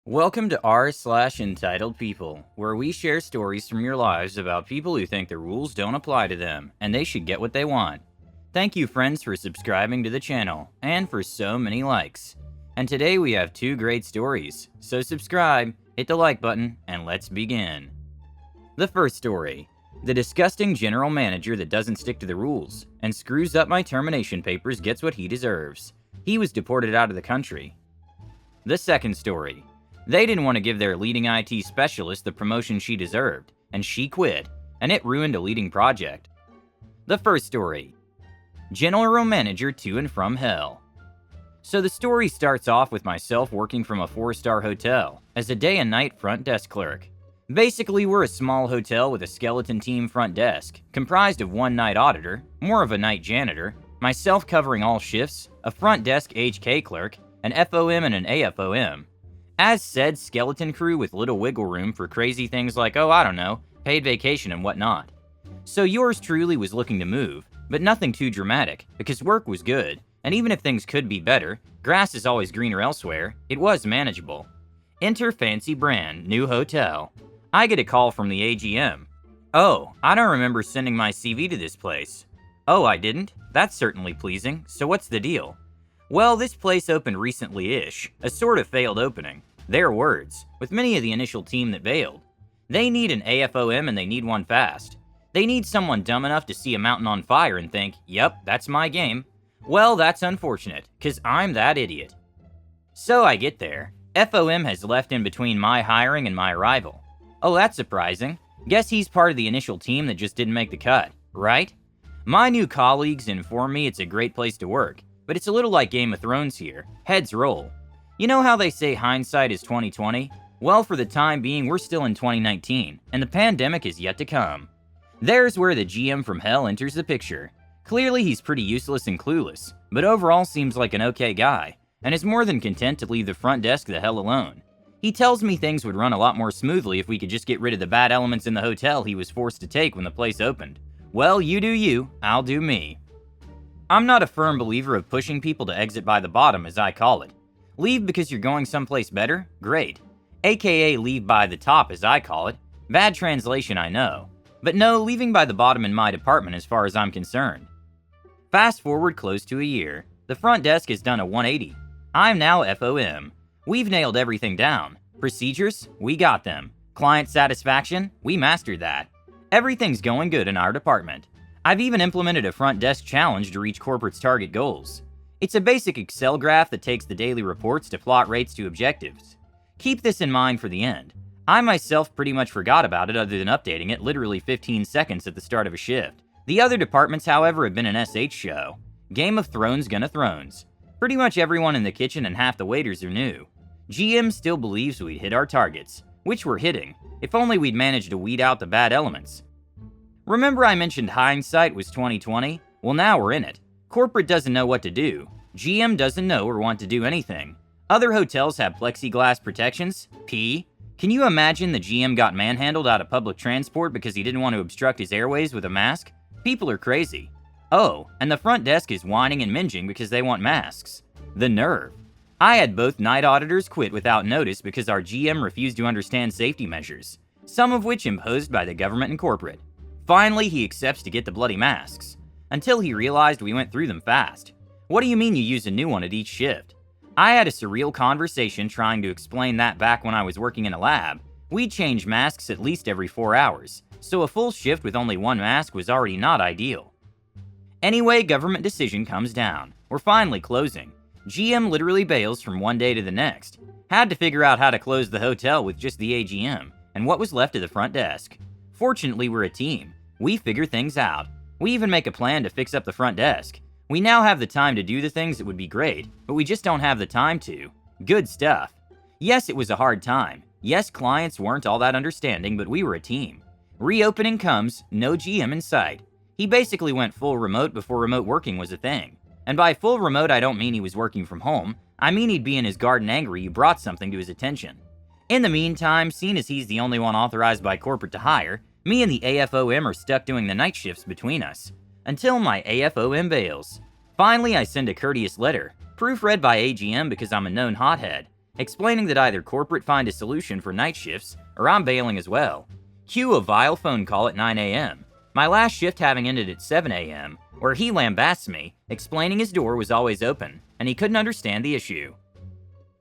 Welcome to r/entitled people, where we share stories from your lives about people who think the rules don't apply to them and they should get what they want. Thank you, friends, for subscribing to the channel and for so many likes. And today we have two great stories, so subscribe, hit the like button, and let's begin. The first story: the disgusting general manager that doesn't stick to the rules and screws up my termination papers gets what he deserves. He was deported out of the country. The second story: they didn't want to give their leading IT specialist the promotion she deserved, and she quit, and it ruined a leading project. The first story: general manager to and from hell. So the story starts off with myself working from a 4-star hotel as a day and night front desk clerk. Basically, we're a small hotel with a skeleton team front desk, comprised of one night auditor, more of a night janitor, myself covering all shifts, a front desk HK clerk, an FOM and an AFOM. As said, skeleton crew with little wiggle room for crazy things like, paid vacation and whatnot. So yours truly was looking to move, but nothing too dramatic, because work was good, and even if things could be better, grass is always greener elsewhere, it was manageable. Enter fancy brand, new hotel. I get a call from the AGM. Oh, I don't remember sending my CV to this place. Oh, I didn't? That's certainly pleasing, so what's the deal? Well, this place opened recently-ish, a sort of failed opening. Their words, with many of the initial team that bailed. They need an AFOM and they need one fast. They need someone dumb enough to see a mountain on fire and think, yep, that's my game. Well, that's unfortunate, cause I'm that idiot. So I get there. FOM has left in between my hiring and my arrival. Oh, that's surprising. Guess he's part of the initial team that just didn't make the cut, right? My new colleagues inform me it's a great place to work, but it's a little like Game of Thrones here. Heads roll. You know how they say hindsight is 20/20? Well, for the time being, we're still in 2019, and the pandemic is yet to come. There's where the GM from hell enters the picture. Clearly, he's pretty useless and clueless, but overall seems like an okay guy, and is more than content to leave the front desk the hell alone. He tells me things would run a lot more smoothly if we could just get rid of the bad elements in the hotel he was forced to take when the place opened. Well, you do you, I'll do me. I'm not a firm believer of pushing people to exit by the bottom, as I call it. Leave because you're going someplace better? Great. AKA leave by the top, as I call it. Bad translation, I know. But no, leaving by the bottom in my department as far as I'm concerned. Fast forward close to a year. The front desk has done a 180. I'm now FOM. We've nailed everything down. Procedures? We got them. Client satisfaction? We mastered that. Everything's going good in our department. I've even implemented a front desk challenge to reach corporate's target goals. It's a basic Excel graph that takes the daily reports to plot rates to objectives. Keep this in mind for the end. I myself pretty much forgot about it other than updating it literally 15 seconds at the start of a shift. The other departments, however, have been an SH show. Game of Thrones gonna thrones. Pretty much everyone in the kitchen and half the waiters are new. GM still believes we'd hit our targets, which we're hitting, if only we'd managed to weed out the bad elements. Remember I mentioned hindsight was 20/20? Well, now we're in it. Corporate doesn't know what to do. GM doesn't know or want to do anything. Other hotels have plexiglass protections. P. Can you imagine the GM got manhandled out of public transport because he didn't want to obstruct his airways with a mask? People are crazy. Oh, and the front desk is whining and minging because they want masks. The nerve. I had both night auditors quit without notice because our GM refused to understand safety measures, some of which imposed by the government and corporate. Finally, he accepts to get the bloody masks. Until he realized we went through them fast. What do you mean you use a new one at each shift? I had a surreal conversation trying to explain that back when I was working in a lab. We'd change masks at least every 4 hours, so a full shift with only one mask was already not ideal. Anyway, government decision comes down. We're finally closing. GM literally bails from one day to the next. Had to figure out how to close the hotel with just the AGM, and what was left of the front desk. Fortunately, we're a team. We figure things out. We even make a plan to fix up the front desk. We now have the time to do the things that would be great, but we just don't have the time to. Good stuff. Yes, it was a hard time. Yes, clients weren't all that understanding, but we were a team. Reopening comes, no GM in sight. He basically went full remote before remote working was a thing. And by full remote, I don't mean he was working from home. I mean he'd be in his garden angry you brought something to his attention. In the meantime, seeing as he's the only one authorized by corporate to hire, me and the AFOM are stuck doing the night shifts between us. Until my AFOM bails. Finally, I send a courteous letter, proofread by AGM because I'm a known hothead. explaining that either corporate find a solution for night shifts or I'm bailing as well. Cue a vile phone call at 9 a.m., my last shift having ended at 7 a.m., where he lambasts me, explaining his door was always open and he couldn't understand the issue.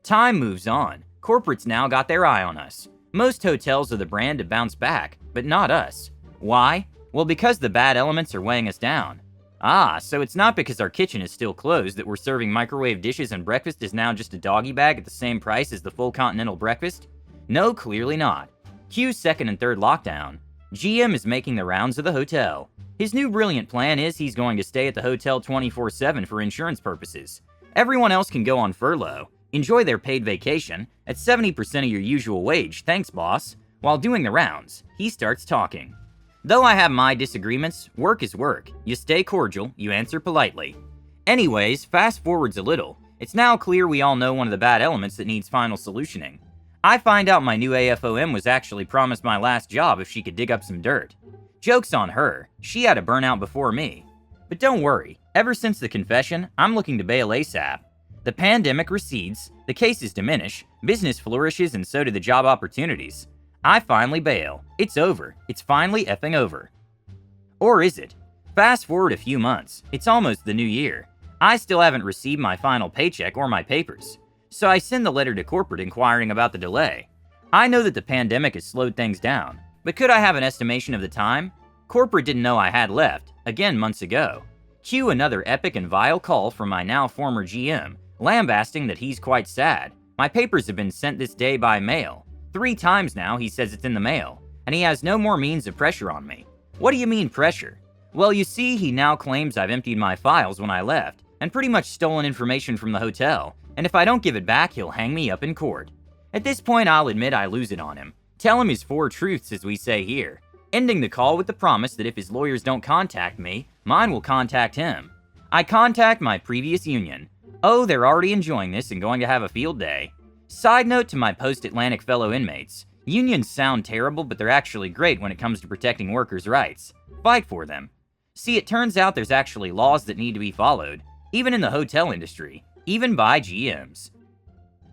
Time moves on. Corporate's now got their eye on us. Most hotels are the brand to bounce back, but not us. Why? Well, because the bad elements are weighing us down. Ah, so it's not because our kitchen is still closed that we're serving microwave dishes and breakfast is now just a doggy bag at the same price as the full continental breakfast? No, clearly not. Cue second and third lockdown. GM is making the rounds of the hotel. His new brilliant plan is he's going to stay at the hotel 24/7 for insurance purposes. Everyone else can go on furlough, enjoy their paid vacation at 70% of your usual wage, thanks boss. While doing the rounds, he starts talking. Though I have my disagreements, work is work. You stay cordial, you answer politely. Anyways, fast forwards a little. It's now clear we all know one of the bad elements that needs final solutioning. I find out my new AFOM was actually promised my last job if she could dig up some dirt. Joke's on her, she had a burnout before me. But don't worry, ever since the confession, I'm looking to bail ASAP. The pandemic recedes, the cases diminish, business flourishes, and so do the job opportunities. I finally bail. It's over. It's finally effing over. Or is it? Fast forward a few months. It's almost the new year. I still haven't received my final paycheck or my papers. So I send the letter to corporate inquiring about the delay. I know that the pandemic has slowed things down, but could I have an estimation of the time? Corporate didn't know I had left, again months ago. Cue another epic and vile call from my now former GM, lambasting that he's quite sad. My papers have been sent this day by mail. 3 times now he says it's in the mail, and he has no more means of pressure on me. What do you mean pressure? Well, you see, he now claims I've emptied my files when I left, and pretty much stolen information from the hotel, and if I don't give it back, he'll hang me up in court. At this point, I'll admit I lose it on him. Tell him his 4 truths, as we say here, ending the call with the promise that if his lawyers don't contact me, mine will contact him. I contact my previous union. Oh, they're already enjoying this and going to have a field day. Side note to my post-Atlantic fellow inmates, unions sound terrible, but they're actually great when it comes to protecting workers' rights. Fight for them. See, it turns out there's actually laws that need to be followed, even in the hotel industry, even by GMs.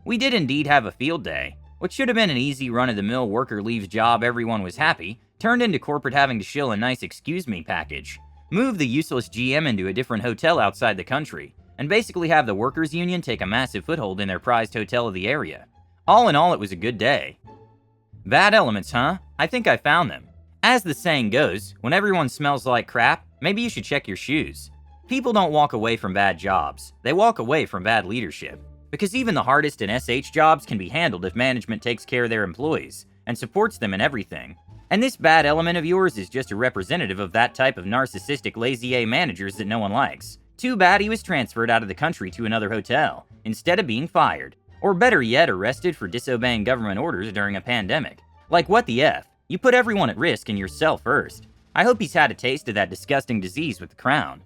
We did indeed have a field day. What should have been an easy run-of-the-mill worker leaves job everyone was happy, turned into corporate having to shill a nice excuse me package, move the useless GM into a different hotel outside the country, and basically have the workers' union take a massive foothold in their prized hotel of the area. All in all, it was a good day. Bad elements, huh? I think I found them. As the saying goes, when everyone smells like crap, maybe you should check your shoes. People don't walk away from bad jobs. They walk away from bad leadership. Because even the hardest and SH jobs can be handled if management takes care of their employees and supports them in everything. And this bad element of yours is just a representative of that type of narcissistic lazy A managers that no one likes. Too bad he was transferred out of the country to another hotel, instead of being fired. Or better yet, arrested for disobeying government orders during a pandemic. Like what the F? You put everyone at risk and yourself first. I hope he's had a taste of that disgusting disease with the crown.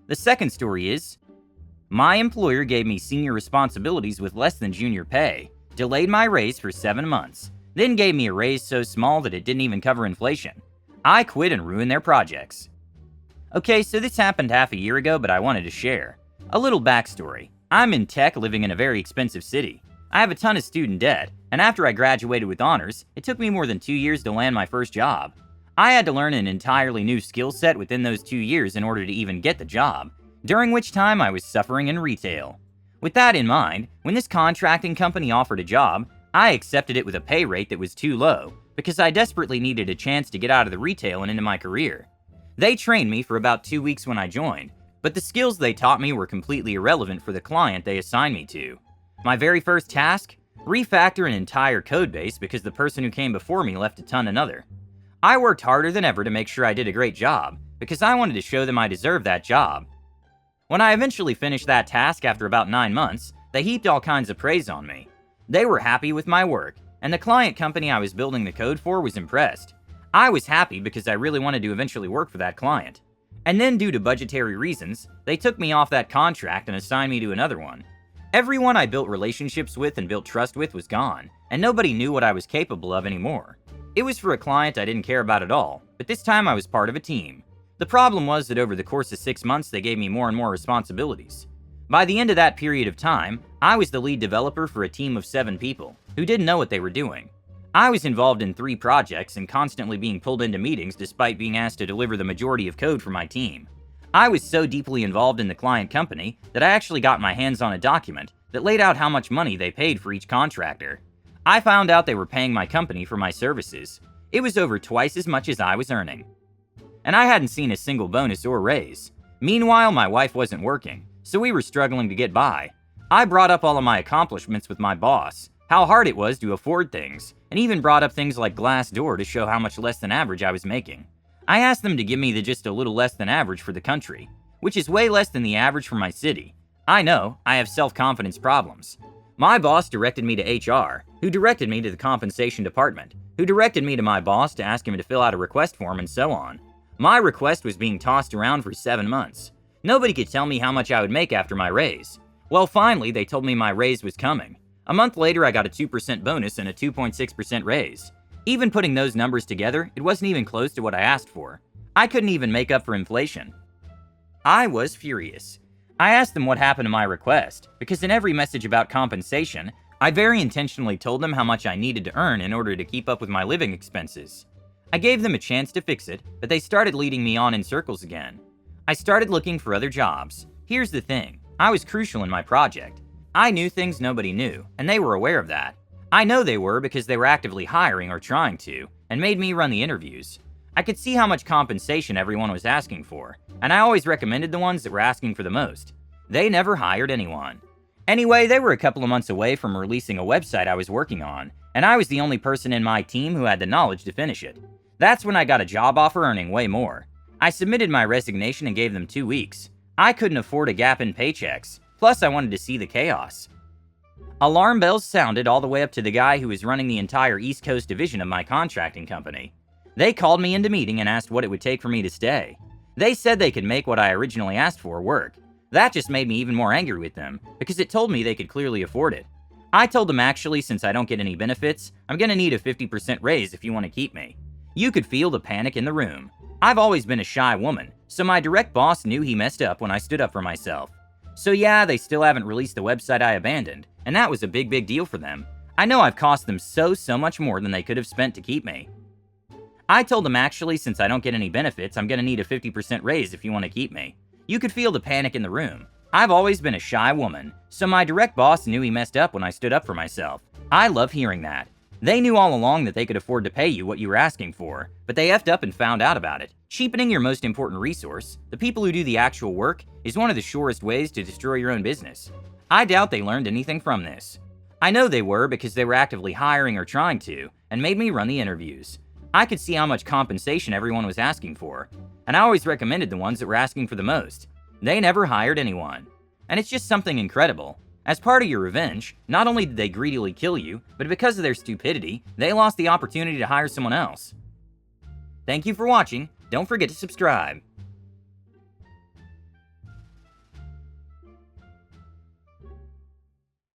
The second story is, my employer gave me senior responsibilities with less than junior pay, delayed my raise for 7 months, then gave me a raise so small that it didn't even cover inflation. I quit and ruined their projects. Okay, so this happened half a year ago, but I wanted to share. A little backstory. I'm in tech living in a very expensive city. I have a ton of student debt, and after I graduated with honors, it took me more than 2 years to land my first job. I had to learn an entirely new skill set within those 2 years in order to even get the job, during which time I was suffering in retail. With that in mind, when this contracting company offered a job, I accepted it with a pay rate that was too low, because I desperately needed a chance to get out of the retail and into my career. They trained me for about 2 weeks when I joined, but the skills they taught me were completely irrelevant for the client they assigned me to. My very first task? Refactor an entire codebase because the person who came before me left a ton another. I worked harder than ever to make sure I did a great job, because I wanted to show them I deserved that job. When I eventually finished that task after about 9 months, they heaped all kinds of praise on me. They were happy with my work, and the client company I was building the code for was impressed. I was happy because I really wanted to eventually work for that client. And then due to budgetary reasons, they took me off that contract and assigned me to another one. Everyone I built relationships with and built trust with was gone, and nobody knew what I was capable of anymore. It was for a client I didn't care about at all, but this time I was part of a team. The problem was that over the course of 6 months they gave me more and more responsibilities. By the end of that period of time, I was the lead developer for a team of 7 people who didn't know what they were doing. I was involved in 3 projects and constantly being pulled into meetings despite being asked to deliver the majority of code for my team. I was so deeply involved in the client company that I actually got my hands on a document that laid out how much money they paid for each contractor. I found out they were paying my company for my services. It was over twice as much as I was earning. And I hadn't seen a single bonus or raise. Meanwhile, my wife wasn't working, so we were struggling to get by. I brought up all of my accomplishments with my boss, how hard it was to afford things, and even brought up things like Glassdoor to show how much less than average I was making. I asked them to give me the just a little less than average for the country, which is way less than the average for my city. I know, I have self-confidence problems. My boss directed me to HR, who directed me to the compensation department, who directed me to my boss to ask him to fill out a request form and so on. My request was being tossed around for 7 months. Nobody could tell me how much I would make after my raise. Well, finally, they told me my raise was coming. A month later, I got a 2% bonus and a 2.6% raise. Even putting those numbers together, it wasn't even close to what I asked for. I couldn't even make up for inflation. I was furious. I asked them what happened to my request, because in every message about compensation, I very intentionally told them how much I needed to earn in order to keep up with my living expenses. I gave them a chance to fix it, but they started leading me on in circles again. I started looking for other jobs. Here's the thing, I was crucial in my project. I knew things nobody knew, and they were aware of that. I know they were because they were actively hiring or trying to, and made me run the interviews. I could see how much compensation everyone was asking for, and I always recommended the ones that were asking for the most. They never hired anyone. Anyway, they were a couple of months away from releasing a website I was working on, and I was the only person in my team who had the knowledge to finish it. That's when I got a job offer earning way more. I submitted my resignation and gave them 2 weeks. I couldn't afford a gap in paychecks, plus I wanted to see the chaos. Alarm bells sounded all the way up to the guy who was running the entire East Coast division of my contracting company. They called me into meeting and asked what it would take for me to stay. They said they could make what I originally asked for work. That just made me even more angry with them, because it told me they could clearly afford it. I told them actually, since I don't get any benefits, I'm gonna need a 50% raise if you want to keep me. You could feel the panic in the room. I've always been a shy woman, so my direct boss knew he messed up when I stood up for myself. So yeah, they still haven't released the website I abandoned, and that was a big deal for them. I know I've cost them so much more than they could have spent to keep me. I told them actually, since I don't get any benefits, I'm gonna need a 50% raise if you want to keep me. You could feel the panic in the room. I've always been a shy woman, so my direct boss knew he messed up when I stood up for myself. I love hearing that. They knew all along that they could afford to pay you what you were asking for, but they effed up and found out about it. Cheapening your most important resource, the people who do the actual work, is one of the surest ways to destroy your own business. I doubt they learned anything from this. I know they were because they were actively hiring or trying to, and made me run the interviews. I could see how much compensation everyone was asking for, and I always recommended the ones that were asking for the most. They never hired anyone. And it's just something incredible. As part of your revenge, not only did they greedily kill you, but because of their stupidity, they lost the opportunity to hire someone else. Thank you for watching. Don't forget to subscribe.